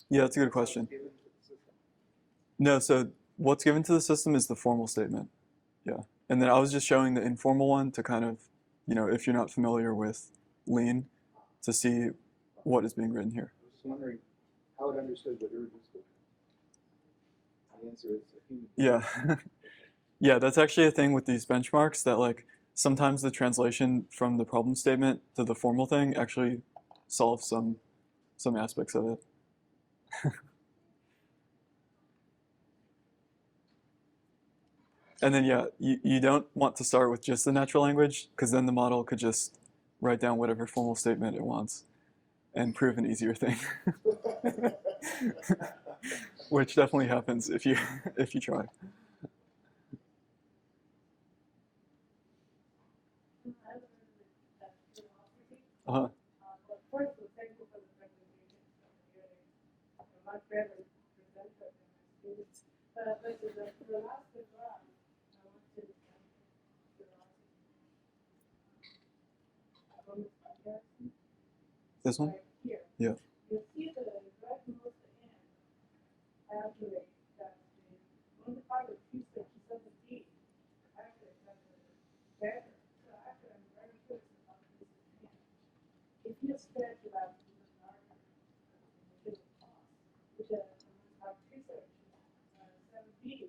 Yeah, that's a good question. Given to the system. No, so what's given to the system is the formal statement. Yeah. And then I was just showing the informal one to kind of, if you're not familiar with Lean, to see what is being written here. I was just wondering how it understood what irreducible meant. The answer is a human. Yeah. Yeah, that's actually a thing with these benchmarks, that like sometimes the translation from the problem statement to the formal thing actually solves some aspects of it. And then yeah, you don't want to start with just the natural language, because then the model could just write down whatever formal statement it wants and prove an easier thing. Which definitely happens if you try. Uh-huh. First, thank you for the presentation. Much better presented than my students. But the last graph, I want to comparison. This one? Right here. Yeah. You see the rightmost end calculate that the multiplied with 270 actually has a better. So actually, I'm very curious about this end. If you stretch it out to the larger middle cost, which is about research, 7B.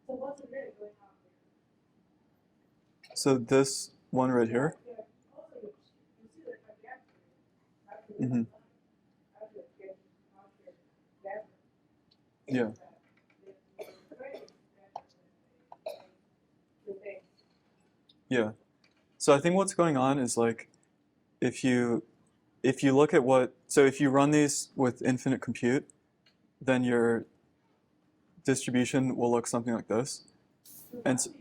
So what's really going on there? So this one right here. Yeah, also you see the trajectory. Mm-hmm. Actually getting better. Yeah. Yeah. So I think what's going on is like if you look at if you run these with infinite compute, then your distribution will look something like this. And so,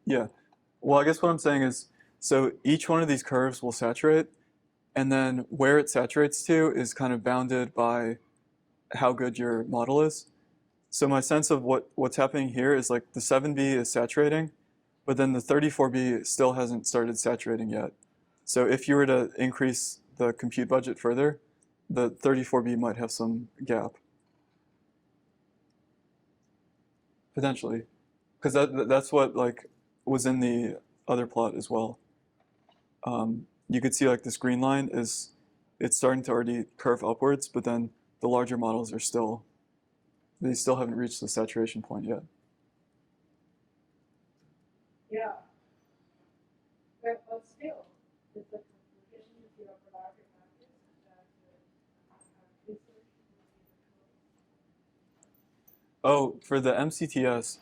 yeah. Well, I guess what I'm saying is, so each one of these curves will saturate, and then where it saturates to is kind of bounded by how good your model is. So my sense of what's happening here is like the 7B is saturating, but then the 34B still hasn't started saturating yet. So if you were to increase the compute budget further, the 34B might have some gap. Potentially. Because that's what like was in the other plot as well. You could see like this green line it's starting to already curve upwards, but then the larger models they still haven't reached the saturation point yet. Yeah. But still, it's a conclusion if you have a larger market that research Oh, for the MCTS,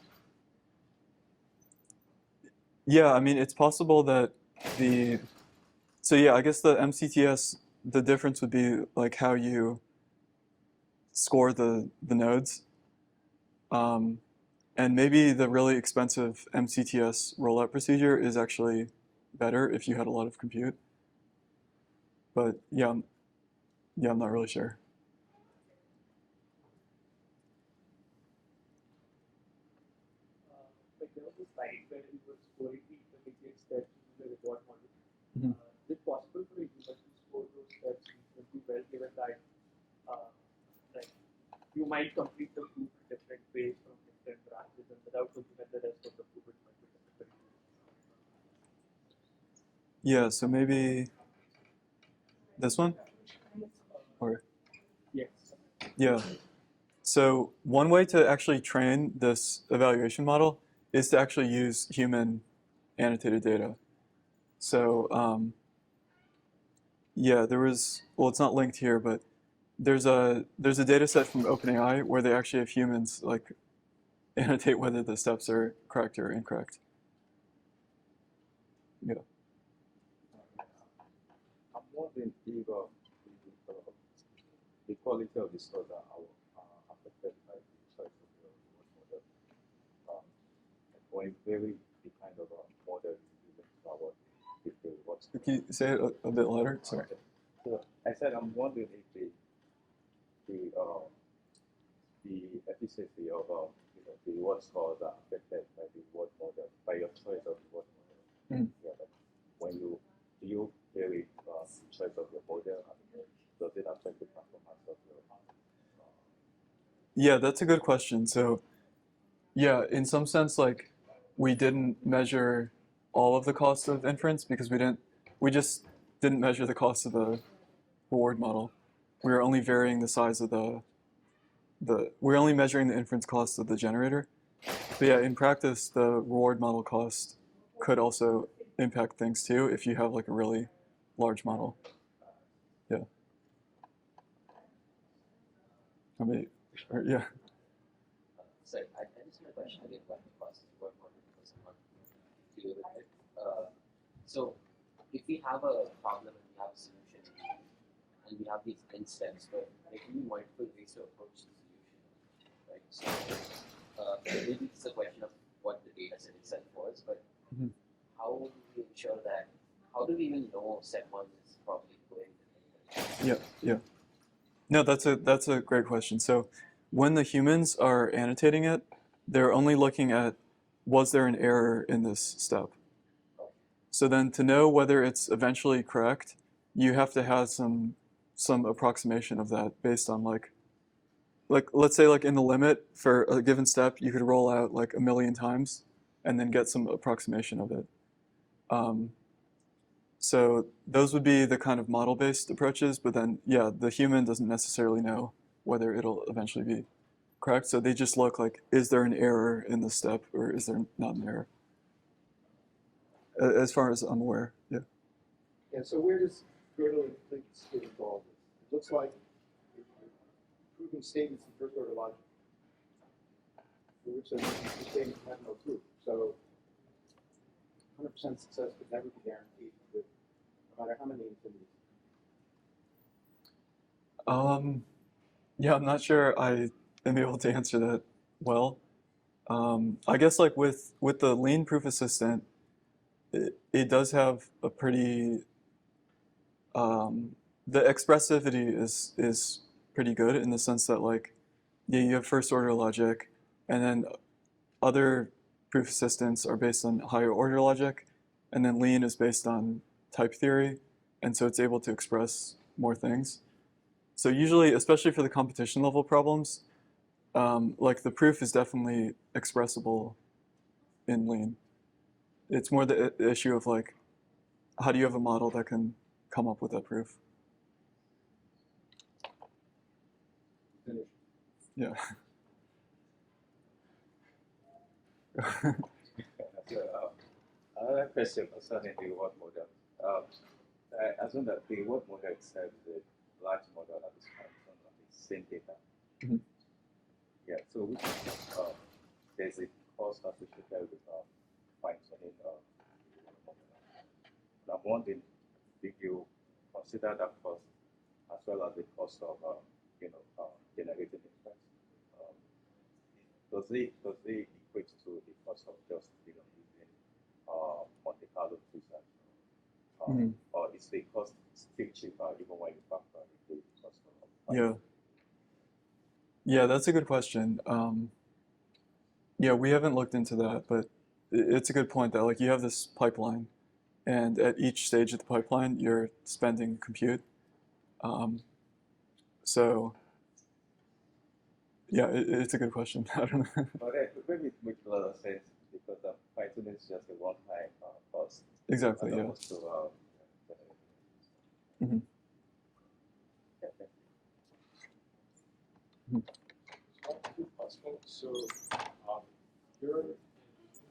yeah, I mean, it's possible that so yeah, I guess the MCTS, the difference would be like how you score the nodes. And maybe the really expensive MCTS rollout procedure is actually better if you had a lot of compute. But yeah, I'm not really sure. Like there was a slide where it was scoring the intermediate steps in the reward model. Mhm. Is it possible for a user to score those steps reasonably well, given that like you might complete the proof in different ways from different branches, and without looking at the rest of the proof, it might be difficult. Yeah, so maybe this one? Or Yes. yeah. So one way to actually train this evaluation model is to actually use human annotated data. So yeah, well, it's not linked here, but there's a data set from OpenAI where they actually have humans like annotate whether the steps are correct or incorrect. Yeah. I'm wondering if the quality of the stores are affected by the choice of the reward model. Or it vary the kind of model you use about if the rewards. Can you say it a bit louder? Sorry. Okay. So I said I'm wondering if the efficiency of the reward scores are affected by the reward model, by your choice of reward model. Mm. Yeah, but when do you vary the choice of your model, and does it affect the performance of your Yeah, that's a good question. So yeah, in some sense, like we didn't measure all of the costs of inference because we just didn't measure the cost of the reward model. We were only varying the size of we're only measuring the inference cost of the generator. But yeah, in practice, the reward model cost could also impact things too if you have like a really large model. Yeah. I mean, yeah. Sorry, I just had a question again about the cost of work model because I'm not clear with it. So if we have a problem and we have a solution and we have these n steps, but there can be multiple ways to approach the solution, right? So maybe it's a question of what the data set itself was, but how do we ensure that? How do we even know step one is probably going? Yeah. No, that's a great question. So when the humans are annotating it, they're only looking at was there an error in this step. So then to know whether it's eventually correct, you have to have some approximation of that based on like let's say like in the limit for a given step, you could roll out like 1 million times and then get some approximation of it. So those would be the kind of model-based approaches, but then, yeah, the human doesn't necessarily know whether it'll eventually be correct. So they just look like, is there an error in the step or is there not an error? as far as I'm aware. Yeah. Yeah, so where does Gödel and Flink's fit into all this? It looks like you're proving statements in first order logic, for which the statements have no proof. So 100% success could never be guaranteed, with, no matter how many infinities. Yeah, I'm not sure I am able to answer that well. I guess like with the lean proof assistant, it does have a pretty the expressivity is pretty good in the sense that like yeah, you have first order logic, and then other proof assistants are based on higher order logic, and then lean is based on type theory, and so it's able to express more things. So usually, especially for the competition level problems, like the proof is definitely expressible in lean. It's more the issue of like, how do you have a model that can come up with that proof? Finish. Yeah. So, another question concerning the reward model. I assume that the reward model itself is a large model that is functional of the same data. Mhm. Yeah, so which, there's a cost associated with fine-tuning the reward model. And I'm wondering, did you consider that cost as well as the cost of generating inference? Um, does it equate to the cost of just using Monte Carlo research? Mhm. Or is the cost still cheaper even when you factor in the cost of Yeah. Yeah, that's a good question. Yeah, we haven't looked into that, but it's a good point that like you have this pipeline, and at each stage of the pipeline, you're spending compute. So yeah, it's a good question. I don't know. But maybe it makes a lot of sense because Python is just a one-time cost. Exactly. As Yeah. opposed to Mhm. yeah, thank Mhm. Possible. So, you're in the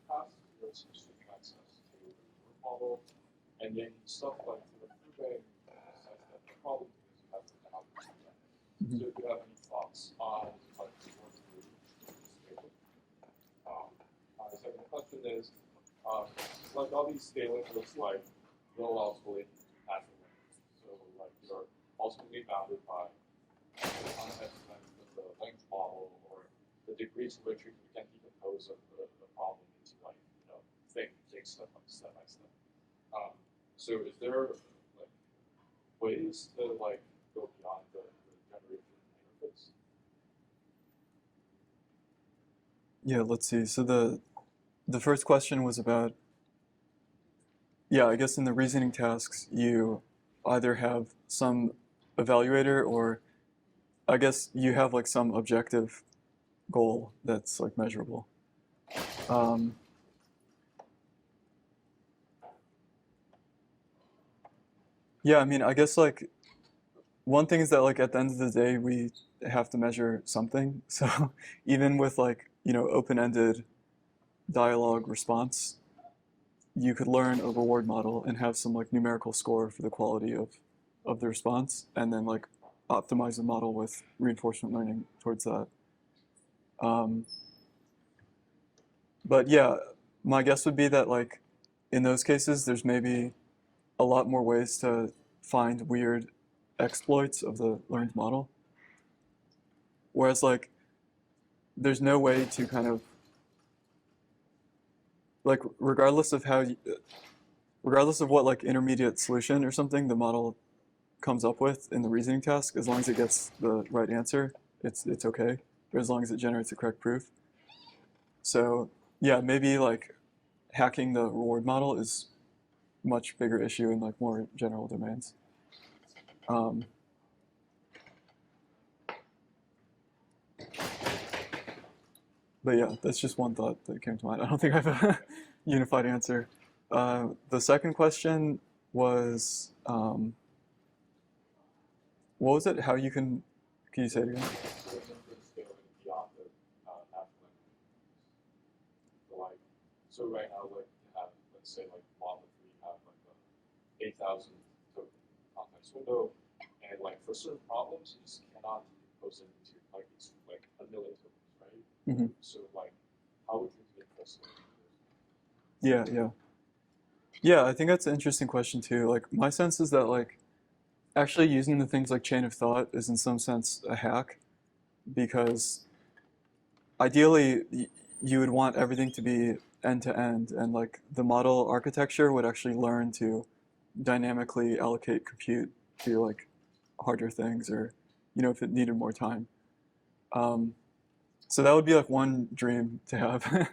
past, you're essentially access to the work model, and then stuff like the proving says that the problem is you have to have that. Mhm. So, if you have any thoughts on like work through this paper? My second question is, like all these scaling looks like rollouts will natural language. So, like you're ultimately bounded by the context length of the length model or the degree to which you can decompose the problem into like, take step by step. So is there like ways to like go beyond the generation interface? Yeah, let's see. So the first question was about, yeah, I guess in the reasoning tasks, you either have some evaluator or I guess you have like some objective goal that's like measurable. Yeah, I mean, I guess like one thing is that like at the end of the day, we have to measure something. So even with like, open-ended dialogue response, you could learn a reward model and have some like numerical score for the quality of the response, and then like optimize the model with reinforcement learning towards that. But yeah, my guess would be that like in those cases, there's maybe a lot more ways to find weird exploits of the learned model. Whereas like there's no way to kind of like regardless of what like intermediate solution or something the model comes up with in the reasoning task, as long as it gets the right answer, it's okay. Or as long as it generates the correct proof. So yeah, maybe like hacking the reward model is a much bigger issue in like more general domains. But yeah, that's just one thought that came to mind. I don't think I have a unified answer. The second question was, what was it? How you can you say it again? So inference scaling beyond the natural language. So like, so right now, like you have, let's say like model 8,000 token context window, and like for certain problems, you just cannot impose it into like it's like a million tokens, right? Mhm. So like, how would you get this? Yeah, yeah. Yeah, I think that's an interesting question too. Like my sense is that like actually using the things like chain of thought is in some sense a hack because ideally you would want everything to be end to end and like the model architecture would actually learn to dynamically allocate compute to like harder things or if it needed more time. Um, so that would be like one dream to have.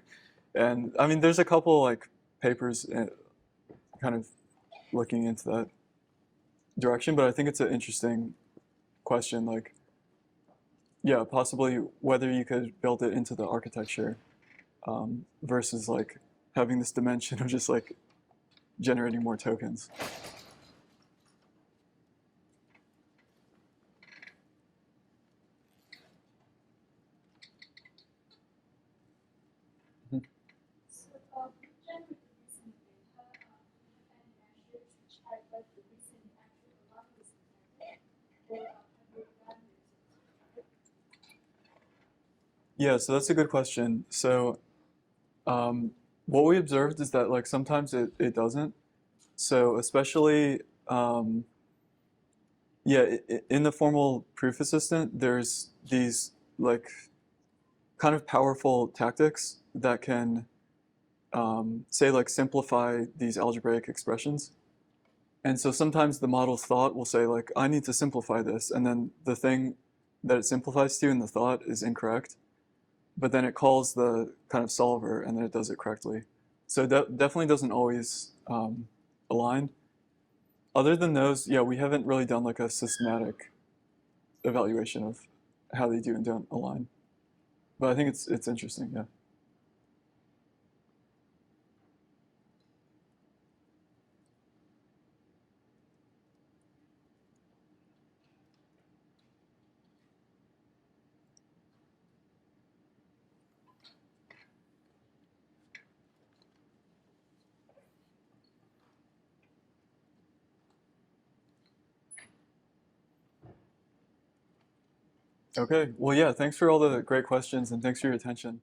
And I mean there's a couple like papers kind of looking into that direction, but I think it's an interesting question. Like, yeah, possibly whether you could build it into the architecture versus like having this dimension of just like generating more tokens. So, generally recent data, and measures which highlight the recent actual anomalies or have you done this? Yeah, so that's a good question. So what we observed is that like sometimes it doesn't. So especially yeah, in the formal proof assistant, there's these like kind of powerful tactics that can say like simplify these algebraic expressions. And so sometimes the model's thought will say like, I need to simplify this. And then the thing that it simplifies to in the thought is incorrect. But then it calls the kind of solver and then it does it correctly. So that definitely doesn't always align. Other than those, yeah, we haven't really done like a systematic evaluation of how they do and don't align. But I think it's interesting, yeah. Okay, well, yeah, thanks for all the great questions and thanks for your attention.